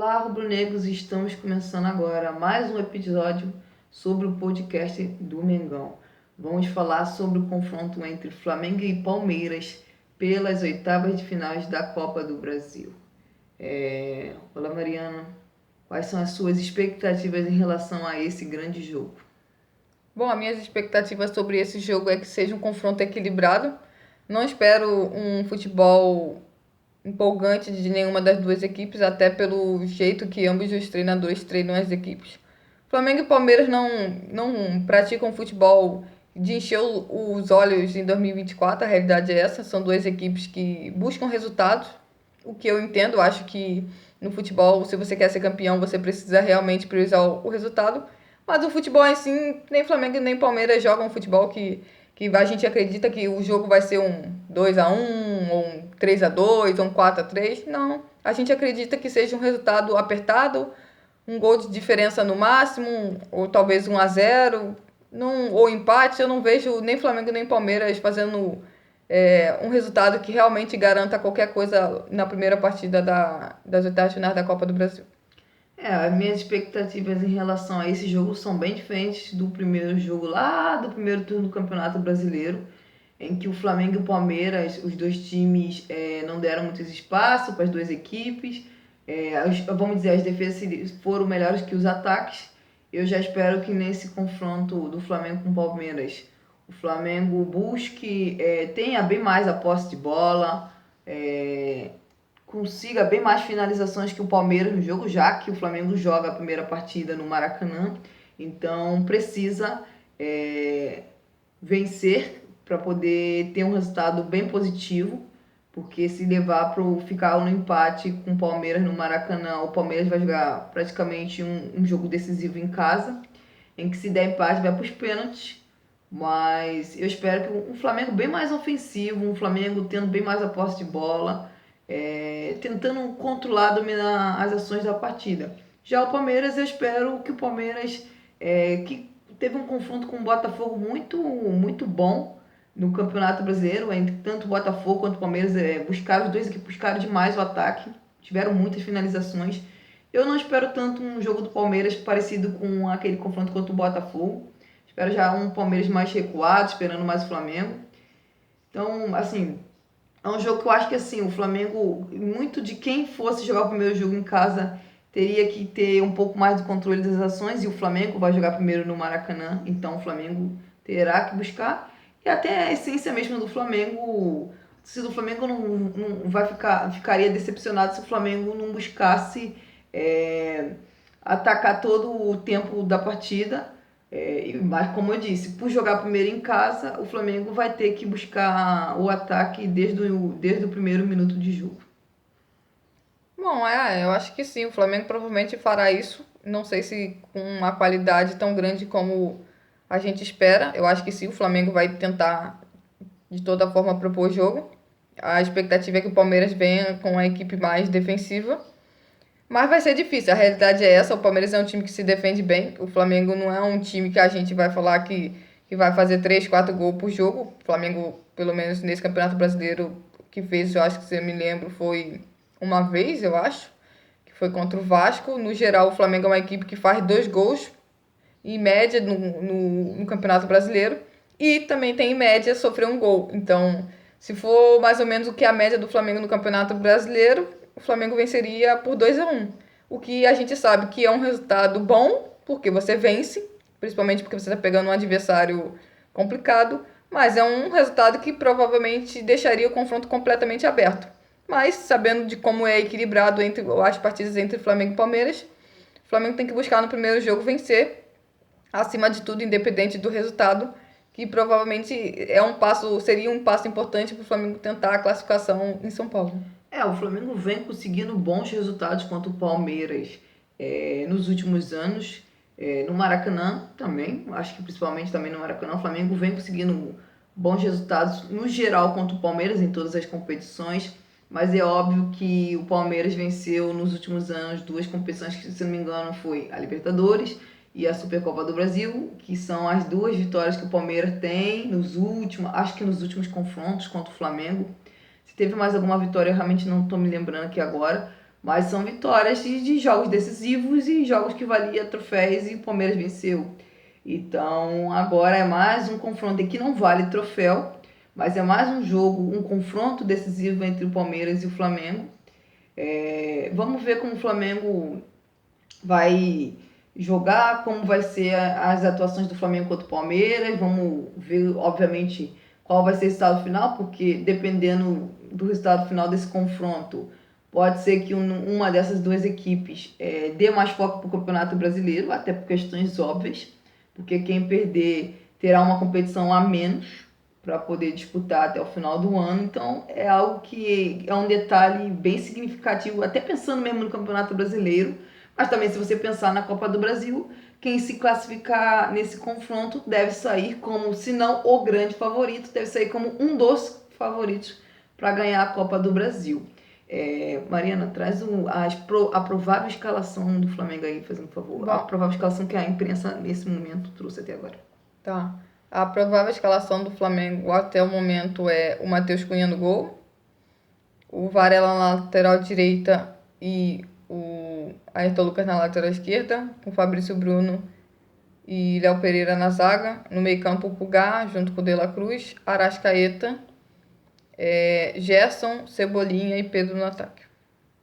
Olá, rubro-negros, estamos começando agora mais um episódio sobre o podcast do Mengão. Vamos falar sobre o confronto entre Flamengo e Palmeiras pelas oitavas de finais da Copa do Brasil. Olá, Mariana, quais são as suas expectativas em relação a esse grande jogo? Bom, as minhas expectativas sobre esse jogo é que seja um confronto equilibrado. Não espero um futebol empolgante de nenhuma das duas equipes, até pelo jeito que ambos os treinadores treinam as equipes. Flamengo e Palmeiras não praticam futebol de encher os olhos em 2024, a realidade é essa. São duas equipes que buscam resultados, o que eu entendo. Acho que no futebol, se você quer ser campeão, você precisa realmente priorizar o resultado. Mas o futebol em si, nem Flamengo nem Palmeiras jogam um futebol que a gente acredita que o jogo vai ser um 2-1, ou um 3-2, ou um 4-3. Não, a gente acredita que seja um resultado apertado, um gol de diferença no máximo, ou talvez 1-0, ou empate. Eu não vejo nem Flamengo nem Palmeiras fazendo um resultado que realmente garanta qualquer coisa na primeira partida das oitavas de finais da Copa do Brasil. As minhas expectativas em relação a esse jogo são bem diferentes do primeiro jogo lá do primeiro turno do Campeonato Brasileiro, em que o Flamengo e o Palmeiras, os dois times não deram muito espaço para as duas equipes. Vamos dizer, as defesas foram melhores que os ataques. Eu já espero que nesse confronto do Flamengo com o Palmeiras, o Flamengo busque, tenha bem mais a posse de bola, consiga bem mais finalizações que o Palmeiras no jogo, já que o Flamengo joga a primeira partida no Maracanã. Então precisa vencer para poder ter um resultado bem positivo, porque se levar para ficar no empate com o Palmeiras no Maracanã, o Palmeiras vai jogar praticamente um jogo decisivo em casa, em que se der empate vai para os pênaltis. Mas eu espero que um Flamengo bem mais ofensivo, um Flamengo tendo bem mais a posse de bola, tentando controlar, dominar as ações da partida. Já o Palmeiras, eu espero que o Palmeiras, que teve um confronto com o Botafogo muito bom no Campeonato Brasileiro, entre tanto o Botafogo quanto o Palmeiras, as duas equipes buscaram demais o ataque, tiveram muitas finalizações. Eu não espero tanto um jogo do Palmeiras parecido com aquele confronto contra o Botafogo. Espero já um Palmeiras mais recuado, esperando mais o Flamengo. Então, assim, é um jogo que eu acho que assim, o Flamengo, muito de quem fosse jogar o primeiro jogo em casa, teria que ter um pouco mais do controle das ações, e o Flamengo vai jogar primeiro no Maracanã, então o Flamengo terá que buscar. E até a essência mesmo do Flamengo, se o Flamengo não vai ficaria decepcionado se o Flamengo não buscasse atacar todo o tempo da partida. Mas como eu disse, por jogar primeiro em casa, o Flamengo vai ter que buscar o ataque desde o primeiro minuto de jogo. Bom, eu acho que sim, o Flamengo provavelmente fará isso. Não sei se com uma qualidade tão grande como a gente espera. Eu acho que sim, o Flamengo vai tentar de toda forma propor o jogo. A expectativa é que o Palmeiras venha com a equipe mais defensiva. Mas vai ser difícil, a realidade é essa. O Palmeiras é um time que se defende bem. O Flamengo não é um time que a gente vai falar que vai fazer 3 4 gols por jogo. O Flamengo, pelo menos nesse Campeonato Brasileiro, que fez, eu acho que se eu me lembro, foi uma vez, eu acho, que foi contra o Vasco. No geral, o Flamengo é uma equipe que faz 2 gols em média no Campeonato Brasileiro. E também tem em média sofrer um gol. Então, se for mais ou menos o que é a média do Flamengo no Campeonato Brasileiro, o Flamengo venceria por 2-1. O que a gente sabe que é um resultado bom, porque você vence, principalmente porque você está pegando um adversário complicado, mas é um resultado que provavelmente deixaria o confronto completamente aberto. Mas, sabendo de como é equilibrado entre as partidas entre Flamengo e Palmeiras, o Flamengo tem que buscar no primeiro jogo vencer, acima de tudo, independente do resultado, que provavelmente seria um passo importante para o Flamengo tentar a classificação em São Paulo. O Flamengo vem conseguindo bons resultados contra o Palmeiras nos últimos anos. No Maracanã também, acho que principalmente também no Maracanã, o Flamengo vem conseguindo bons resultados no geral contra o Palmeiras em todas as competições, mas é óbvio que o Palmeiras venceu nos últimos anos duas competições que, se não me engano, foi a Libertadores e a Supercopa do Brasil, que são as duas vitórias que o Palmeiras tem acho que nos últimos confrontos contra o Flamengo. Se teve mais alguma vitória, eu realmente não estou me lembrando aqui agora, Mas são vitórias de jogos decisivos e jogos que valia troféus e o Palmeiras venceu. Então agora é mais um confronto que não vale troféu, mas é mais um jogo, um confronto decisivo entre o Palmeiras e o Flamengo. Vamos ver como o Flamengo vai jogar, como vai ser as atuações do Flamengo contra o Palmeiras. Vamos ver, obviamente, qual vai ser o resultado final, porque dependendo do resultado final desse confronto, pode ser que uma dessas duas equipes dê mais foco para o Campeonato Brasileiro, até por questões óbvias, porque quem perder terá uma competição a menos para poder disputar até o final do ano. Então é algo que é um detalhe bem significativo, até pensando mesmo no Campeonato Brasileiro, mas também se você pensar na Copa do Brasil, quem se classificar nesse confronto deve sair como, se não o grande favorito, deve sair como um dos favoritos para ganhar a Copa do Brasil. Mariana, traz a provável escalação do Flamengo aí, fazendo um favor. Bom. A provável escalação que a imprensa nesse momento trouxe até agora. Tá. A provável escalação do Flamengo até o momento é o Matheus Cunha no gol, o Varela na lateral direita e o Ayrton Lucas na lateral esquerda, com o Fabrício Bruno e Léo Pereira na zaga. No meio-campo, o Pulgar, junto com o De La Cruz, Arrascaeta, Gerson, Cebolinha e Pedro no ataque.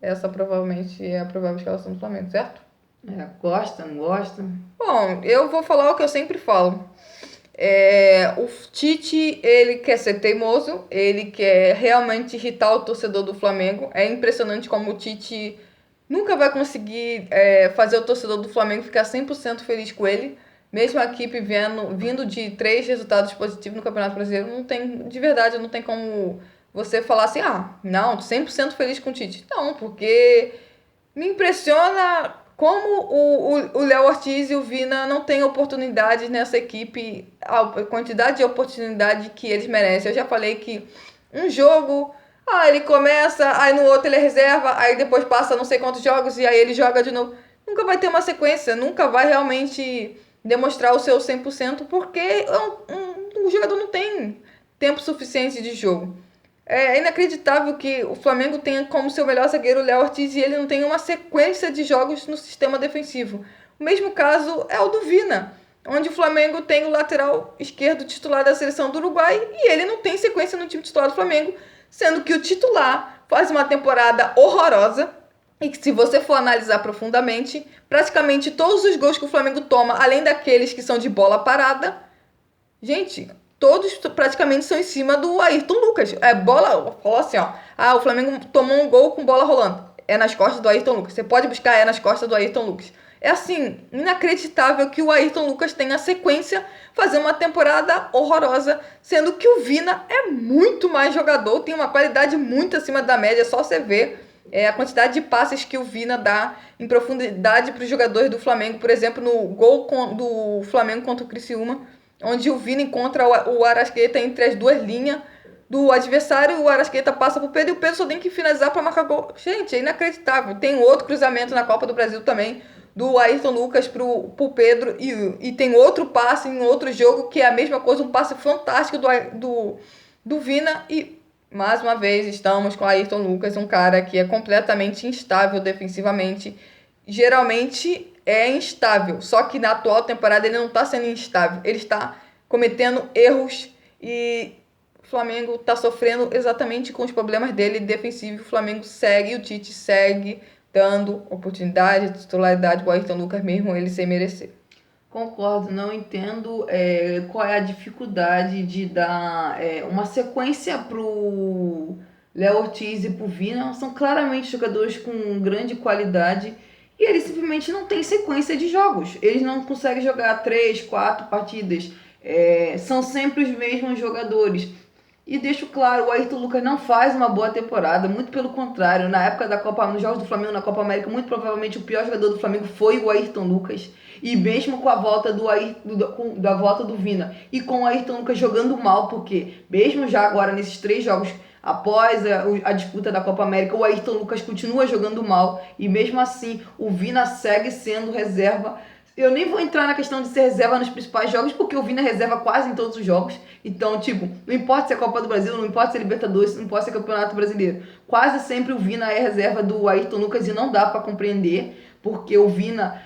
Essa provavelmente é a provável escalação do Flamengo, certo? Gosta, não gosta? Bom, eu vou falar o que eu sempre falo. O Tite, ele quer ser teimoso, ele quer realmente irritar o torcedor do Flamengo. É impressionante como o Tite nunca vai conseguir fazer o torcedor do Flamengo ficar 100% feliz com ele. Mesmo a equipe vindo de 3 resultados positivos no Campeonato Brasileiro, não tem, de verdade, não tem como você falar assim, não, 100% feliz com o Tite. Não, porque me impressiona como o Léo Ortiz e o Vina não têm oportunidades nessa equipe, a quantidade de oportunidade que eles merecem. Eu já falei que um jogo, ele começa, aí no outro ele é reserva, aí depois passa não sei quantos jogos e aí ele joga de novo. Nunca vai ter uma sequência, nunca vai realmente demonstrar o seu 100%, porque o jogador não tem tempo suficiente de jogo. É inacreditável que o Flamengo tenha como seu melhor zagueiro o Léo Ortiz e ele não tenha uma sequência de jogos no sistema defensivo. O mesmo caso é o do Vina, onde o Flamengo tem o lateral esquerdo titular da seleção do Uruguai e ele não tem sequência no time titular do Flamengo, sendo que o titular faz uma temporada horrorosa e que, se você for analisar profundamente, praticamente todos os gols que o Flamengo toma, além daqueles que são de bola parada, gente, todos praticamente são em cima do Ayrton Lucas. Falou assim, o Flamengo tomou um gol com bola rolando. É nas costas do Ayrton Lucas. Você pode buscar, nas costas do Ayrton Lucas. É assim, inacreditável que o Ayrton Lucas tenha sequência, fazer uma temporada horrorosa, sendo que o Vina é muito mais jogador, tem uma qualidade muito acima da média, só você ver a quantidade de passes que o Vina dá em profundidade para os jogadores do Flamengo. Por exemplo, no gol do Flamengo contra o Criciúma, onde o Vina encontra o Arrascaeta entre as duas linhas do adversário, o Arrascaeta passa pro Pedro e o Pedro só tem que finalizar para marcar gol. Gente, é inacreditável. Tem outro cruzamento na Copa do Brasil também, do Ayrton Lucas pro Pedro, e tem outro passe em outro jogo que é a mesma coisa, um passe fantástico do Vina. E mais uma vez estamos com o Ayrton Lucas, um cara que é completamente instável defensivamente. Geralmente é instável, só que na atual temporada ele não está sendo instável, ele está cometendo erros e o Flamengo está sofrendo exatamente com os problemas dele defensivos. O Flamengo segue, o Tite segue dando oportunidade, titularidade ao Ayrton Lucas mesmo ele sem merecer. Concordo, não entendo qual é a dificuldade de dar uma sequência pro Léo Ortiz e pro Vina. São claramente jogadores com grande qualidade e eles simplesmente não têm sequência de jogos. Eles não conseguem jogar 3, 4 partidas. São sempre os mesmos jogadores. E deixo claro, o Ayrton Lucas não faz uma boa temporada, muito pelo contrário. Na época da Copa, nos jogos do Flamengo na Copa América, muito provavelmente o pior jogador do Flamengo foi o Ayrton Lucas. E mesmo com a volta da volta do Vina e com o Ayrton Lucas jogando mal, porque mesmo já agora nesses 3 jogos após a disputa da Copa América, o Ayrton Lucas continua jogando mal e mesmo assim o Vina segue sendo reserva, Eu nem vou entrar na questão de ser reserva nos principais jogos, porque eu vi na reserva quase em todos os jogos. Então, tipo, não importa se é Copa do Brasil, não importa se é Libertadores, não importa se é Campeonato Brasileiro. Quase sempre o Vina é reserva do Ayrton Lucas e não dá pra compreender, porque o Vina,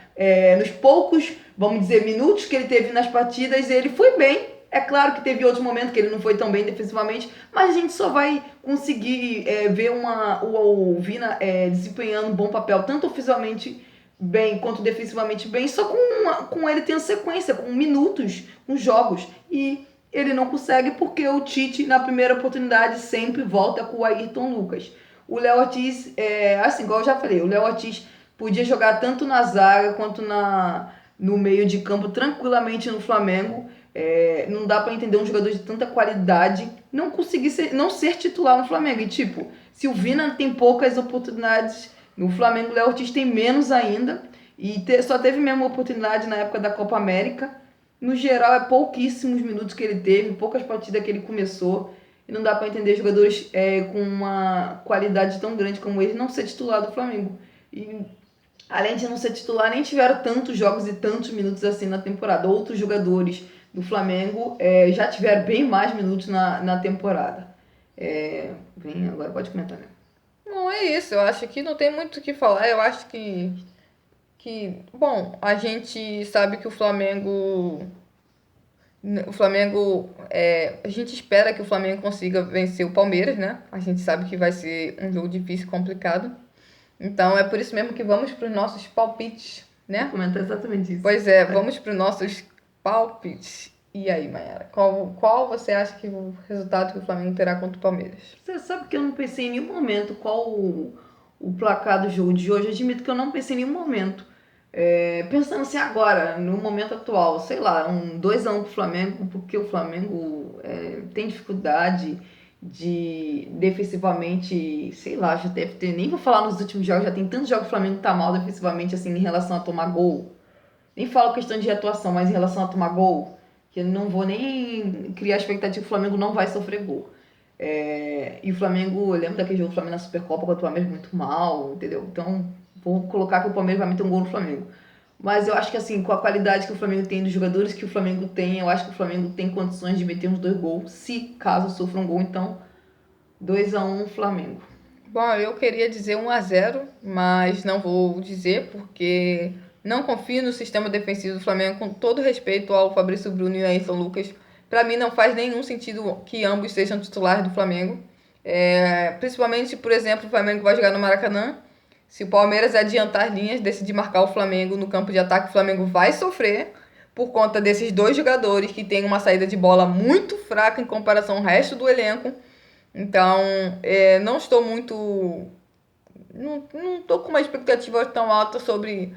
nos poucos, vamos dizer, minutos que ele teve nas partidas, ele foi bem. É claro que teve outros momentos que ele não foi tão bem defensivamente, mas a gente só vai conseguir ver o Vina desempenhando um bom papel, tanto ofensivamente bem quanto defensivamente bem, só com ele tendo sequência, com minutos, com jogos. E ele não consegue porque o Tite, na primeira oportunidade, sempre volta com o Ayrton Lucas. O Léo Ortiz, assim, igual eu já falei, o Léo Ortiz podia jogar tanto na zaga quanto no meio de campo tranquilamente no Flamengo. Não dá para entender um jogador de tanta qualidade não conseguir não ser titular no Flamengo. E tipo, se o Vina tem poucas oportunidades no Flamengo, o Léo Ortiz tem menos ainda. E só teve mesmo oportunidade na época da Copa América. No geral, é pouquíssimos minutos que ele teve, poucas partidas que ele começou. E não dá para entender jogadores com uma qualidade tão grande como ele não ser titular do Flamengo. E além de não ser titular, nem tiveram tantos jogos e tantos minutos assim na temporada. Outros jogadores do Flamengo já tiveram bem mais minutos na temporada. Vem, agora pode comentar, né? Não, é isso. Eu acho que não tem muito o que falar. Eu acho bom, a gente sabe que o Flamengo, a gente espera que o Flamengo consiga vencer o Palmeiras, né? A gente sabe que vai ser um jogo difícil, complicado. Então é por isso mesmo que vamos para os nossos palpites, né? Vou comentar exatamente isso. Pois é, vamos para os nossos palpites. E aí, Mayara, qual você acha que o resultado que o Flamengo terá contra o Palmeiras? Você sabe que eu não pensei em nenhum momento qual o placar do jogo de hoje. Eu admito que eu não pensei em nenhum momento. Pensando assim agora, no momento atual, sei lá, um 2-1 pro Flamengo, porque o Flamengo tem dificuldade de defensivamente, sei lá, já deve ter, nem vou falar nos últimos jogos, já tem tantos jogos que o Flamengo tá mal defensivamente assim em relação a tomar gol. Nem falo questão de atuação, mas em relação a tomar gol, que eu não vou nem criar a expectativa que o Flamengo não vai sofrer gol. E o Flamengo, eu lembro daquele jogo do Flamengo na Supercopa contra o Palmeiras muito mal, entendeu? Então, vou colocar que o Palmeiras vai meter um gol no Flamengo. Mas eu acho que assim, com a qualidade que o Flamengo tem, dos jogadores que o Flamengo tem, eu acho que o Flamengo tem condições de meter uns 2 gols, se caso sofra um gol, então 2-1 Flamengo. Bom, eu queria dizer 1-0, mas não vou dizer porque não confio no sistema defensivo do Flamengo, com todo respeito ao Fabrício Bruno e ao Ayrton Lucas. Para mim não faz nenhum sentido que ambos sejam titulares do Flamengo. Principalmente, por exemplo, o Flamengo vai jogar no Maracanã. Se o Palmeiras adiantar linhas, decidir marcar o Flamengo no campo de ataque, o Flamengo vai sofrer por conta desses dois jogadores que têm uma saída de bola muito fraca em comparação ao resto do elenco. Então, não estou muito. Não estou com uma expectativa tão alta sobre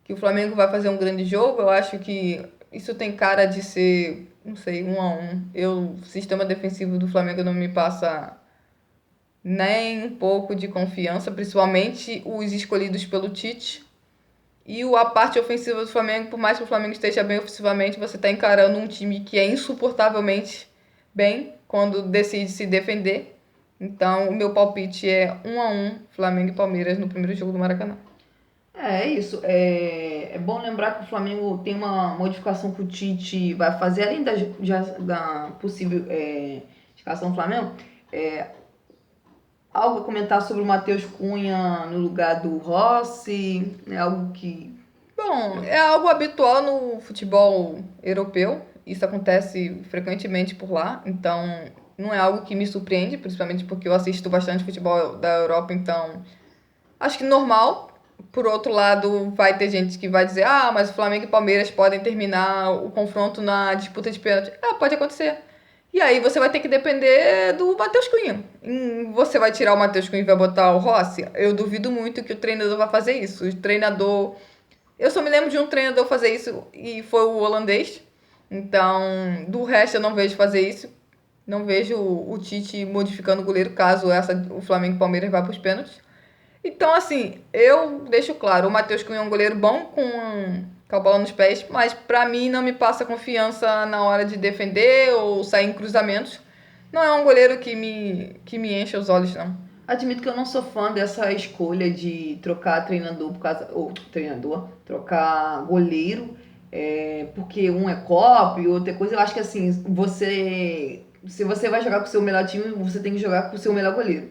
que o Flamengo vai fazer um grande jogo. Eu acho que isso tem cara de ser, não sei, 1-1. O sistema defensivo do Flamengo não me passa nem um pouco de confiança, principalmente os escolhidos pelo Tite. E a parte ofensiva do Flamengo, por mais que o Flamengo esteja bem ofensivamente, você está encarando um time que é insuportavelmente bem quando decide se defender. Então, o meu palpite é 1-1, Flamengo e Palmeiras no primeiro jogo do Maracanã. É isso. É bom lembrar que o Flamengo tem uma modificação que o Tite vai fazer, além da possível escalação do Flamengo. Algo a comentar sobre o Matheus Cunha no lugar do Rossi, algo que... Bom, é algo habitual no futebol europeu. Isso acontece frequentemente por lá. Então, não é algo que me surpreende, principalmente porque eu assisto bastante futebol da Europa. Então, acho que normal. Por outro lado, vai ter gente que vai dizer: ah, mas o Flamengo e Palmeiras podem terminar o confronto na disputa de pênalti. Pode acontecer. E aí você vai ter que depender do Matheus Cunha. Você vai tirar o Matheus Cunha e vai botar o Rossi? Eu duvido muito que o treinador vai fazer isso. O treinador... Eu só me lembro de um treinador fazer isso e foi o holandês. Então, do resto eu não vejo fazer isso. Não vejo o Tite modificando o goleiro caso o Flamengo e Palmeiras vá para os pênaltis. Então, assim, eu deixo claro, o Matheus Cunha é um goleiro bom com a bola nos pés, mas pra mim não me passa confiança na hora de defender ou sair em cruzamentos. Não é um goleiro que me enche os olhos, não. Admito que eu não sou fã dessa escolha de trocar treinador por causa. Ou treinador, trocar goleiro, porque um é Copa e outro é coisa. Eu acho que assim, você. Se você vai jogar com o seu melhor time, você tem que jogar com o seu melhor goleiro.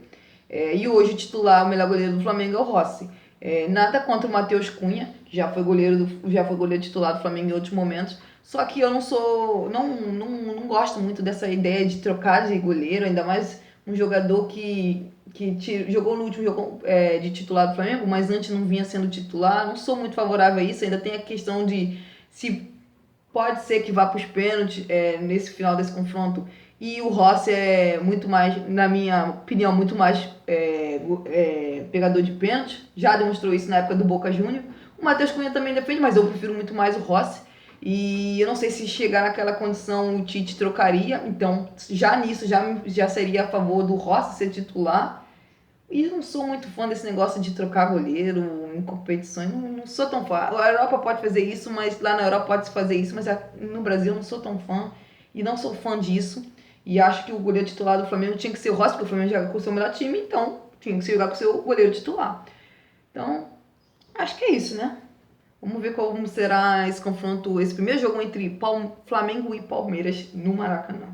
E hoje o titular, o melhor goleiro do Flamengo é o Rossi. Nada contra o Matheus Cunha, que já foi goleiro titular do Flamengo em outros momentos. Só que eu não sou. Não gosto muito dessa ideia de trocar de goleiro, ainda mais um jogador que jogou no último jogo de titular do Flamengo, mas antes não vinha sendo titular. Não sou muito favorável a isso. Ainda tem a questão de se pode ser que vá para os pênaltis nesse final desse confronto. E o Rossi é muito mais, na minha opinião, muito mais pegador de pênalti. Já demonstrou isso na época do Boca Júnior. O Matheus Cunha também defende, mas eu prefiro muito mais o Rossi. E eu não sei se chegar naquela condição o Tite trocaria. Então, já nisso, já seria a favor do Rossi ser titular. E eu não sou muito fã desse negócio de trocar goleiro em competições. Não sou tão fã. A Europa pode fazer isso, mas lá na Europa pode se fazer isso, mas no Brasil eu não sou tão fã. E não sou fã disso. E acho que o goleiro titular do Flamengo tinha que ser o Rossi, porque o Flamengo joga com o seu melhor time, então tinha que se jogar com o seu goleiro titular. Então, acho que é isso, né? Vamos ver como será esse confronto, esse primeiro jogo entre Flamengo e Palmeiras no Maracanã.